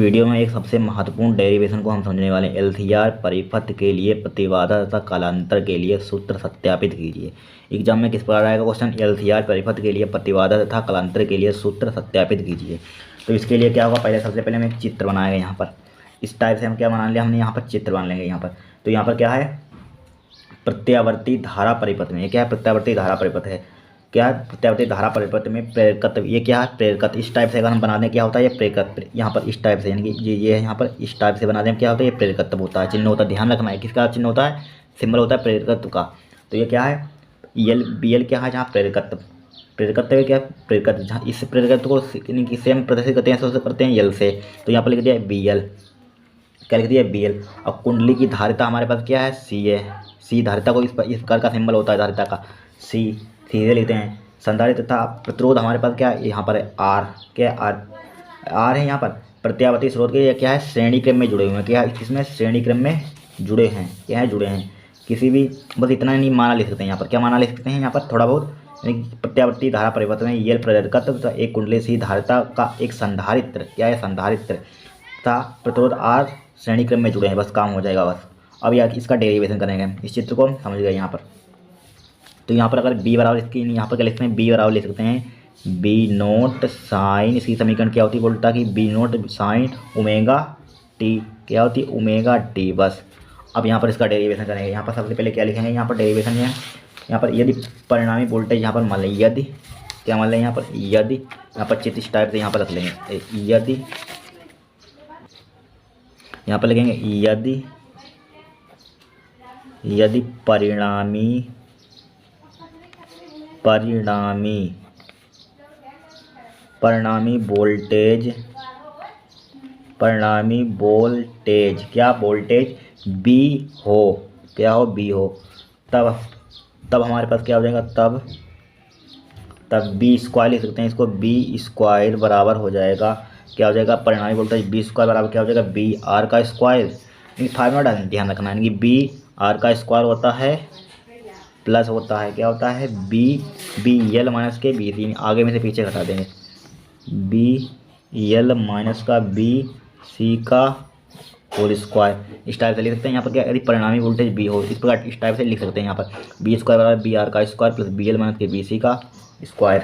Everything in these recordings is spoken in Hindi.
वीडियो में एक सबसे महत्वपूर्ण डेरिवेशन को हम समझने वाले हैं। एलसीआर परिपथ के लिए प्रतिबाधा तथा कालांतर के लिए सूत्र सत्यापित कीजिए। एग्जाम में किस प्रकार आएगा क्वेश्चन, एलसीआर परिपथ के लिए प्रतिबाधा तथा कालांतर के लिए सूत्र सत्यापित कीजिए। तो इसके लिए क्या होगा, पहले सबसे पहले हम एक चित्र बनाएंगे। यहाँ पर इस टाइप से हम क्या बना लिया, हमने यहाँ पर चित्र बना लेंगे। यहाँ पर तो यहाँ पर क्या है, प्रत्यावर्ती धारा परिपथ में, ये क्या है, प्रत्यावर्ती धारा परिपथ है। क्या है, प्रत्यावर्ती धारा परिपथ में प्रेरकत्व, ये क्या है, प्रेरकत्व। इस टाइप से अगर हम बना दें क्या होता है, ये प्रेरकत्व। यहाँ पर इस टाइप से, यानी कि ये यहाँ पर इस टाइप से बना दें क्या होता है, ये प्रेरकत्व होता है। चिन्ह होता है, ध्यान रखना है किसका चिन्ह होता है, सिंबल होता है प्रेरकत्व का। तो ये क्या है, एल बी एल क्या है, जहाँ प्रेरकत्व, प्रेरकत्व क्या है, प्रेरकत्व। जहाँ इस प्रेरकत्व को किससे हम प्रदर्शित करते हैं, उससे करते हैं यल से। तो यहाँ पर लिख दिया बी एल, क्या लिख दिया बी एल। और कुंडली की धारिता हमारे पास क्या है, सी है। सी धारिता को इस प्रकार का सिंबल होता है धारिता का, सी सीधे लिखते हैं। संधारित्र तथा प्रतिरोध हमारे पास क्या है, यहाँ पर है आर, क्या है आर, आर है यहाँ पर। प्रत्यावर्ती स्रोत के क्या है, श्रेणी क्रम में जुड़े हुए हैं, क्या है किसमें, श्रेणी क्रम में जुड़े हैं, क्या है जुड़े हैं। किसी भी बस इतना नहीं माना लिख सकते हैं यहाँ पर, क्या माना लिख सकते हैं यहाँ पर थोड़ा बहुत, प्रत्यावर्ती धारा परिवर्तन में यल प्रेरकत्व तथा एक कुंडली सी धारिता का एक संधारित्र, क्या है संधारित्र तथा प्रतिरोध आर श्रेणी क्रम में जुड़े हैं, बस काम हो जाएगा बस। अब यार इसका डेरिवेशन करेंगे, इस चित्र को समझ गए यहाँ पर। तो यहाँ पर अगर बी बराबर, इसकी यहाँ पर क्या लिख सकते हैं, बी बराबर लिख सकते हैं बी नोट साइन, इसकी समीकरण क्या होती है, बोलता कि B naught sine omega t, क्या होती है ओमेगा टी, बस। अब यहाँ पर इसका डेरिवेशन करेंगे। यहाँ पर सबसे पहले क्या लिखेंगे, यहाँ पर डेरिवेशन है, यहाँ पर यदि परिणामी वोल्टेज, यहाँ पर मान लें यदि, क्या मान लें यहाँ पर यदि, यहाँ पर चित्र इस टाइप से यहाँ पर रख लेंगे, यदि यहाँ पर लिखेंगे यदि, यदि परिणामी वोल्टेज क्या वोल्टेज बी हो, क्या हो बी हो, तब हमारे पास क्या हो जाएगा, तब बी स्क्वायर लिख सकते हैं इसको, बी स्क्वायर बराबर हो जाएगा, क्या हो जाएगा, परिणामी वोल्टेज बी स्क्वायर बराबर क्या हो जाएगा, बी आर का स्क्वायर। फार्मूला ध्यान रखना है कि बी आर का स्क्वायर होता है प्लस होता है, क्या होता है, बी एल माइनस के बी सी, आगे में से पीछे घटा देंगे, बी एल माइनस का बी सी का होल स्क्वायर। इस टाइप से लिख सकते हैं यहाँ पर, क्या यदि परिणामी वोल्टेज बी हो, इस प्रकार इस टाइप से लिख सकते हैं यहाँ पर, बी स्क्वायर बराबर बी आर का square plus B L minus के बी सी का स्क्वायर।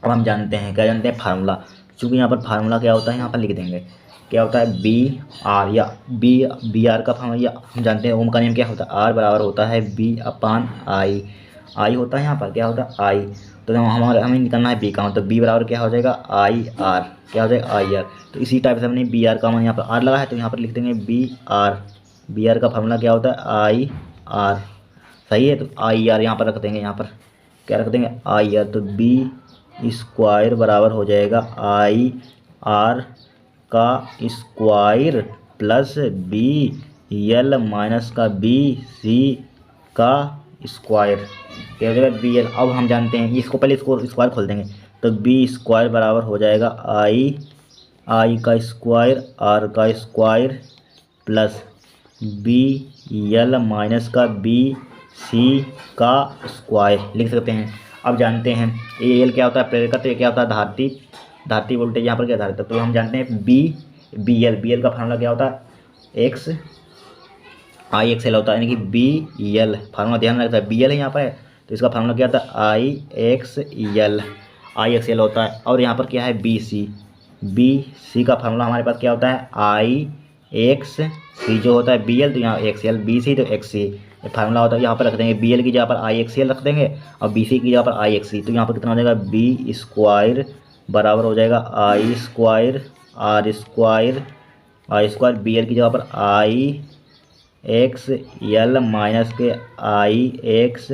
अब हम जानते हैं, क्या जानते हैं, फार्मूला। चूँकि यहाँ पर फार्मूला क्या होता है, यहाँ पर लिख देंगे क्या होता है, बी आर या बी आर का फार्मूला, या हम जानते हैं ओम का नियम क्या होता है, आर बराबर होता है बी अपान आई, आई होता है यहाँ पर, क्या होता है आई। तो हमें निकालना है बी का, मतलब बी बराबर क्या हो जाएगा, आई आर, क्या हो जाएगा आई आर। तो इसी टाइप से हमने बी आर का मान यहाँ पर आर लगा है, तो यहाँ पर लिख देंगे बी आर का फार्मूला क्या होता है, आई आर, सही है। तो आई आर यहाँ पर रख देंगे, यहाँ पर क्या रख देंगे, आई आर। तो बी स्क्वायर बराबर हो जाएगा आई आर का square plus B L minus का बी सी का स्क्वायर, क्या हो जाएगा बी एल। अब हम जानते हैं इसको, पहले इसको स्क्वायर खोल देंगे, तो बी स्क्वायर बराबर हो जाएगा आई का स्क्वायर आर का square plus B L minus का बी सी का स्क्वायर लिख सकते हैं। अब जानते हैं ए एल क्या होता है, प्रेरकत्व, क्या होता है धारती वोल्टेज, यहाँ पर क्या धारिता। तो हम जानते हैं बी एल का फार्मूला क्या होता है, एक्स आई एक्स एल होता है, यानी कि बी एल फार्मूला ध्यान रखता है, बी एल है यहाँ पर, तो इसका फार्मूला क्या होता है, आई एक्स एल होता है। और यहाँ पर क्या है, बी सी का फार्मूला हमारे पास क्या होता है, आई एक्स सी जो होता है बी एल, तो यहाँ एक्स एल, बी सी तो एक्स सी फार्मूला होता है। यहाँ पर रख देंगे बी एल की जगह पर आई एक्स एल रख देंगे और बी सी की जगह पर आई एक्स सी। तो यहाँ पर कितना हो जाएगा, बी स्क्वायर बराबर हो जाएगा I square R square B L की जगह पर आई एक्स एल माइनस के आई एक्स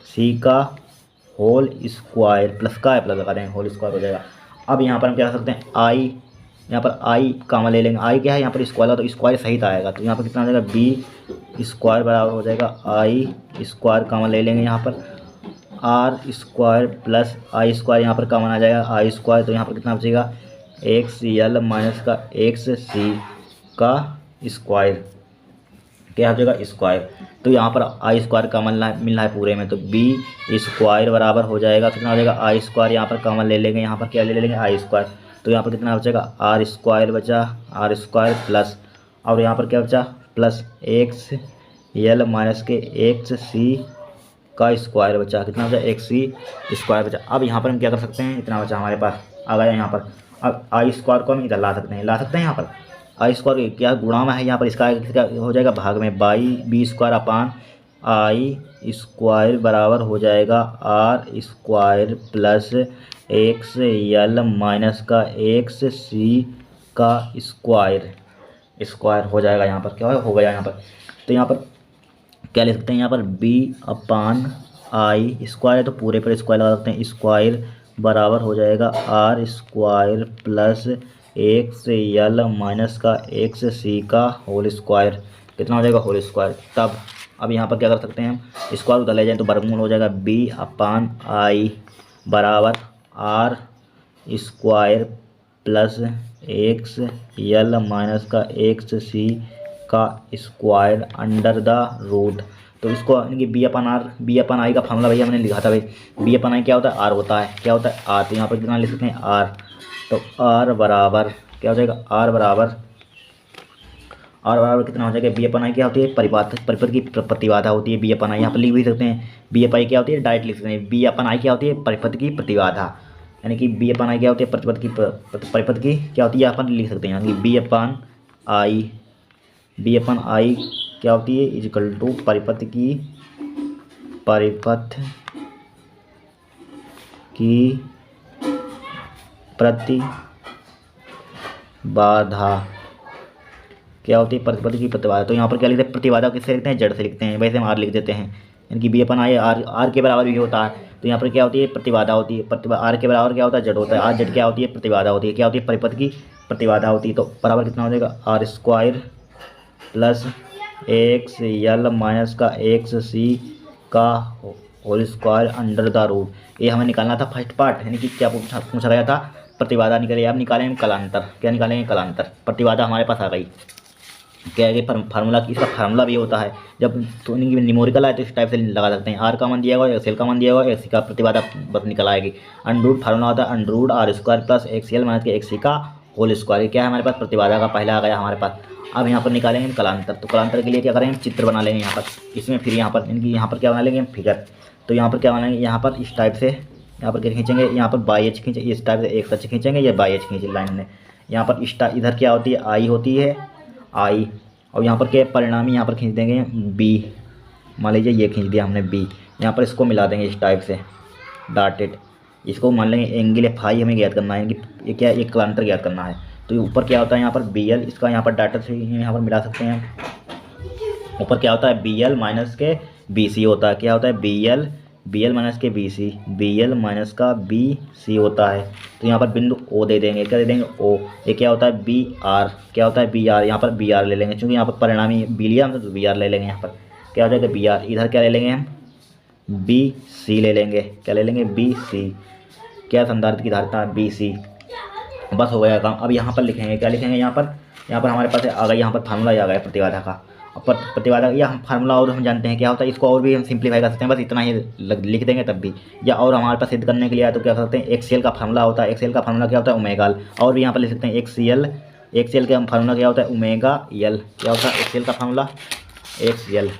सी का होल स्क्वायर, प्लस का है प्लस लगा देंगे, होल स्क्वायर हो जाएगा। अब यहाँ पर हम क्या कर सकते हैं, आई, यहाँ पर आई कामन ले लेंगे, आई क्या है यहाँ पर स्क्वायर, तो स्क्वायर सहित आएगा। तो यहाँ पर कितना हो जाएगा, बी स्क्वायर बराबर हो जाएगा आई स्क्वायर कामन ले लेंगे, यहाँ पर R square plus I square, यहाँ पर कॉमन आ जाएगा आई स्क्वायर। तो यहाँ पर कितना बचेगा, एक्स एल माइनस का एक्स सी का स्क्वायर, क्या हो जाएगा स्क्वायर। तो यहाँ पर आई स्क्वायर कॉमन मिल रहा है पूरे में, तो बी स्क्वायर बराबर हो जाएगा कितना हो जाएगा, आई स्क्वायर, यहाँ पर कॉमन ले लेंगे, यहाँ पर क्या ले लेंगे आई स्क्वायर, तो यहाँ पर कितना बचेगा आर स्क्वायर बचा, आर स्क्वायर प्लस, और यहाँ पर क्या बचा प्लस एक्स यल माइनस के एक्स सी का स्क्वायर बचा, कितना बचा एक्स सी स्क्वायर बचा। अब यहाँ पर हम क्या कर सकते हैं, इतना बचा हमारे पास आ गया यहाँ पर। अब आई स्क्वायर को हम इधर ला सकते हैं, यहाँ पर आई स्क्वायर क्या गुणा में है, यहाँ पर इसका हो जाएगा भाग में, by B square upon I square बराबर हो जाएगा R square plus X L minus का एक्स सी का स्क्वायर हो जाएगा। यहाँ पर क्या हो गया यहाँ पर, तो यहाँ पर क्या लिख सकते हैं, यहाँ पर बी अपान आई स्क्वायर है तो पूरे पर स्क्वायर लगा सकते हैं, स्क्वायर बराबर हो जाएगा R square plus X L minus का एक्स सी का होल स्क्वायर, कितना हो जाएगा होल स्क्वायर। तब अब यहाँ पर क्या कर सकते हैं हम, स्क्वायर उधर ले जाएं तो वर्गमूल हो जाएगा बी अपान आई बराबर R square plus X L minus का एक्स सी का स्क्वायर अंडर द रूट। तो इसको यानी बी अपन आई का फॉर्मूला भैया मैंने लिखा था भाई, बी अपन आई क्या होता है आर होता है, क्या होता है आर, तो यहाँ पर कितना लिख सकते हैं आर, तो आर बराबर क्या हो जाएगा आर बराबर कितना हो जाएगा, बी अपन आई क्या होती है परिपथ की प्रतिबाधा होती है, बी अपन आई यहाँ पर लिख भी सकते हैं, बी अपन आई क्या होती है डायरेक्ट लिख सकते हैं, बी अपन आई क्या होती है परिपथ की प्रतिबाधा, यानी कि बी अपन आई क्या होती है परिपथ की क्या होती है अपन लिख सकते हैं, यानी बी अपन आई क्या होती है इजिकल टू परिपथ की प्रतिबाधा, क्या होती है परिपथ की प्रतिबाधा। तो यहाँ पर क्या लिखते हैं प्रतिबाधा किससे लिखते हैं जड़ से लिखते हैं, वैसे हम आर लिख देते हैं, यानी कि बी अपन आई आर के बराबर भी होता है। तो यहाँ पर क्या होती है प्रतिबाधा होती है, आर के बराबर क्या होता है जड़ होता है, आर जड़ क्या होती है प्रतिबाधा होती है, क्या होती है परिपथ की प्रतिबाधा होती है। तो बराबर कितना हो जाएगा R square plus X L minus का एक्स सी का whole square under the root. ये हमें निकालना था फर्स्ट पार्ट, यानी कि क्या पूछा गया था प्रतिबाधा निकले, अब निकालेंगे कलांतर, क्या निकालेंगे कलांतर, प्रतिबाधा हमारे पास आ गई, क्या है कि फार्मूला इसका फार्मूला भी होता है, जब तो न्यूमेरिकल आए तो इस टाइप से लगा सकते हैं, आर का मान दिया हुआ एक्स एल का मान दिया हुआ एक्स सी का प्रतिबाधा बस निकल आएगी, अंडरूट फार्मूला होता है under root R square plus X L minus के एक्स सी का होल स्क्वायर, क्या है हमारे पास प्रतिबाधा का पहला आ गया हमारे पास। अब यहाँ पर निकालेंगे हम कलांतर, तो कलांतर के लिए क्या करेंगे चित्र बना लेंगे यहाँ पर, इसमें फिर यहाँ पर इनकी यहाँ पर क्या बना लेंगे हम फिगर, तो यहाँ पर क्या बनाएंगे यहाँ पर इस टाइप से, यहाँ पर क्या खींचेंगे यहाँ पर बाई एच खींचे, इस टाइप से एक सच खींचेंगे, ये बाई एच खींचे लाइन में, यहाँ पर इधर क्या होती है आई होती है आई, और यहाँ पर क्या परिणामी यहाँ पर खींच देंगे बी, मान लीजिए ये खींच दिया हमने बी, यहाँ पर इसको मिला देंगे इस टाइप से डॉटेड, इसको मान लेंगे एंगल फाई हमें ज्ञात करना है, ये क्या एक कलांतर ज्ञात करना है। तो ऊपर क्या होता है यहाँ पर बी एल, इसका यहाँ पर डाटा से यहाँ पर मिला सकते हैं, ऊपर क्या होता है बी एल माइनस के बी सी होता है, क्या होता है बी एल माइनस के बी एल माइनस का बी सी होता है। तो यहाँ पर बिंदु ओ दे देंगे, क्या दे देंगे ओ, ये क्या होता है बी आर, क्या होता है बी आर, यहाँ पर बी आर ले लेंगे, क्योंकि यहाँ पर परिणामी बी लिया हम तो बी आर ले लेंगे, यहाँ पर क्या हो जाएगा बी आर, इधर क्या ले लेंगे हम बी सी ले लेंगे, क्या ले लेंगे बी सी, क्या संधारित्र की धारिता बी सी, बस हो गया काम। अब यहाँ पर लिखेंगे, क्या लिखेंगे यहाँ पर हमारे पास आ गया, यहाँ पर फार्मूला आ गया प्रतिबाधा का, और प्रतिबाधा या फार्मूला और हम जानते हैं क्या होता है, इसको और भी हम सिंप्लीफाई कर सकते हैं, बस इतना ही लिख देंगे तब भी, या और हमारे पास सिद्ध करने के लिए आया तो क्या कर सकते हैं एक्सएल का फार्मूला होता है, एक्सएल का फार्मूला क्या होता है ओमेगा, और भी यहाँ पर लिख सकते हैं एक्सएल का फार्मूला क्या होता है ओमेगा एल, क्या होता है एक्सएल का फार्मूला एक्सएल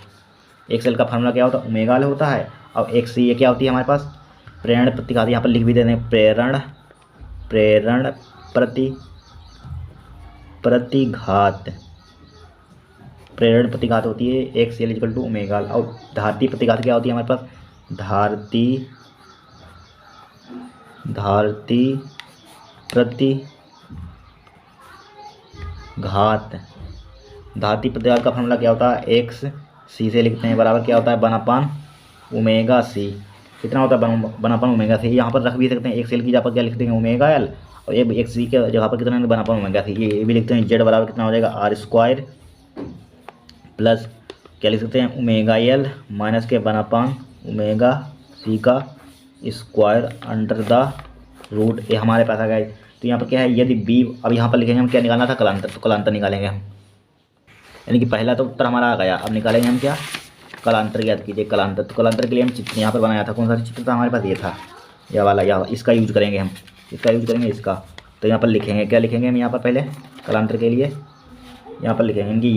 का फार्मूला क्या होता है ओमेगा एल होता है, और एक्स ये क्या होती है हमारे पास प्रेरण प्रतिघात, यहाँ पर लिख भी देते हैं प्रेरण प्रतिघात होती है X L equal to omega, और धारती प्रतिघात क्या होती है हमारे पास धारती प्रतिघात का फॉर्मूला क्या होता है एक्स सी से लिखते हैं बराबर क्या होता है बनापान ओमेगा सी, कितना होता है बनापान ओमेगा सी, यहाँ पर रख भी सकते हैं एक्स एल की जगह पर क्या लिख देंगे ओमेगा एल, और ये एक्स सी के जगह पर कितना बनापान ओमेगा सी, ये भी लिखते हैं जेड बराबर कितना हो जाएगा आर स्क्वायर प्लस क्या लिख सकते हैं ओमेगा एल माइनस के बनापान ओमेगा सी का स्क्वायर अंडर द रूट, ये हमारे पास आ गया। तो यहाँ पर क्या है यदि बी, अब यहाँ पर लिखेंगे हम क्या निकालना था कलांतर, तो कलांतर निकालेंगे हम, यानी कि पहला तो उत्तर हमारा आ गया, अब निकालेंगे हम क्या कलांतर, याद कीजिए कलांतर। तो कलांतर के लिए हम चित्र यहाँ पर बनाया था, कौन सा चित्र था हमारे पास ये था, यह वाला, इसका यूज करेंगे हम, इसका यूज करेंगे इसका, तो यहाँ पर लिखेंगे, क्या लिखेंगे हम यहाँ पर पहले कालांतर के लिए यहाँ पर लिखेंगे कि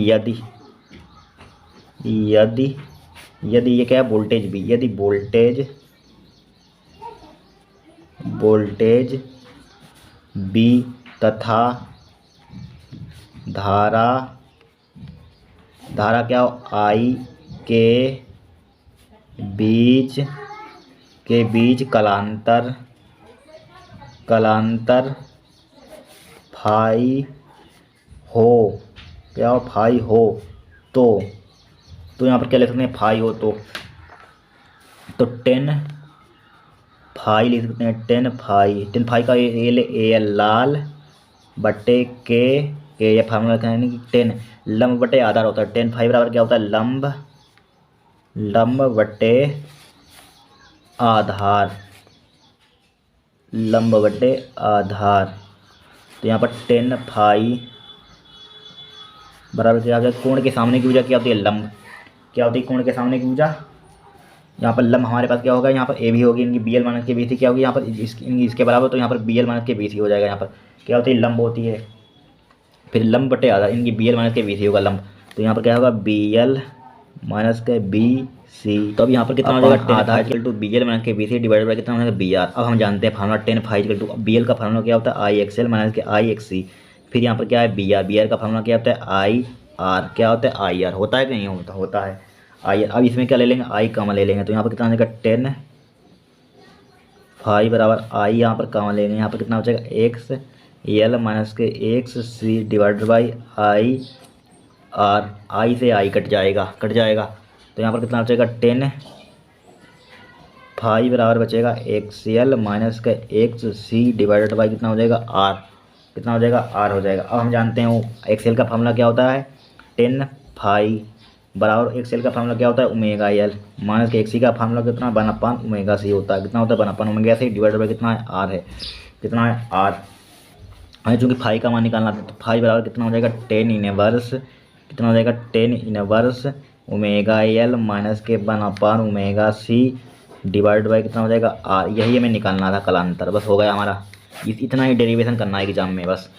यदि ये क्या है वोल्टेज बी, यदि वोल्टेज बी तथा धारा क्या हो आई के बीच कलांतर फाई हो, क्या हो फाई हो, तो यहाँ पर क्या लिख सकते हैं फाई हो तो 10 फाई लिख सकते हैं, 10 फाई का ए लाल बट्टे के ये फार्मूला है कि 10 लंब बटे आधार होता है। 10 फाई बराबर क्या होता है लंब बटे आधार। तो यहाँ पर 10 फाई बराबर क्या होता है, कोण के सामने की भुजा क्या होती है लंब, क्या होती है कोण के सामने की भुजा। यहाँ पर लंब हमारे पास क्या होगा, यहाँ पर ए भी होगी, इनकी बी एल माइनस के बी सी क्या होगी यहाँ पर इसके बराबर, तो यहाँ पर बी एल माइनस के बी सी हो जाएगा। यहाँ पर क्या होती है लंब होती है, फिर लंब बटे आधार, इनकी बी एल माइनस के बी सी होगा लंब, तो यहाँ पर क्या होगा बी एल माइनस के बी सी। तो अब यहाँ पर कितना हो जाएगा आधार equal to B L minus के बी सी डिवाइडेड बाई कितना हो जाएगा बी आर। अब हम जानते हैं formula 10 phi equal to B L का फार्मूला क्या होता है आई एक्स एल माइनस के आई एक्स सी, फिर यहाँ पर क्या है बी आर का फार्मूला क्या होता है आई आर, क्या होता है आई आर, होता है कि नहीं होता है आई आर। अब इसमें क्या ले लेंगे आई कॉमन ले लेंगे, तो यहाँ पर कितना हो जाएगा 10 फाई बराबर आई, यहाँ पर कॉमन लेंगे, यहाँ पर कितना हो जाएगा एक्स एल माइनस के X C divided by I R, I से आई कट जाएगा, तो यहाँ पर कितना बचेगा 10 फाई बराबर बचेगा एक्स एल माइनस का एक्स सी डिवाइडेड बाई कितना हो जाएगा आर, कितना हो जाएगा आर हो जाएगा। अब हम जानते हैं वो एक्स एल का फार्मूला क्या होता है 10 फाई बराबर एक्स एल का फार्मूला क्या होता है ओमेगा एल माइनस के एक्स सी का फार्मूला कितना 1/, ओमेगा सी होता है, कितना होता है 1/, ओमेगा सी डिवाइडेड बाई कितना है आर है, कितना है आर। हमें चूँकि फाई का मान निकालना था, तो फाई बराबर कितना हो जाएगा 10 इनवर्स, कितना हो जाएगा 10 इनवर्स ओमेगा एल माइनस के 1/, ओमेगा सी डिवाइड बाई कितना हो जाएगा आर। यही हमें निकालना था कालांतर, बस हो गया हमारा, इतना ही डेरिवेशन करना है एग्जाम में बस।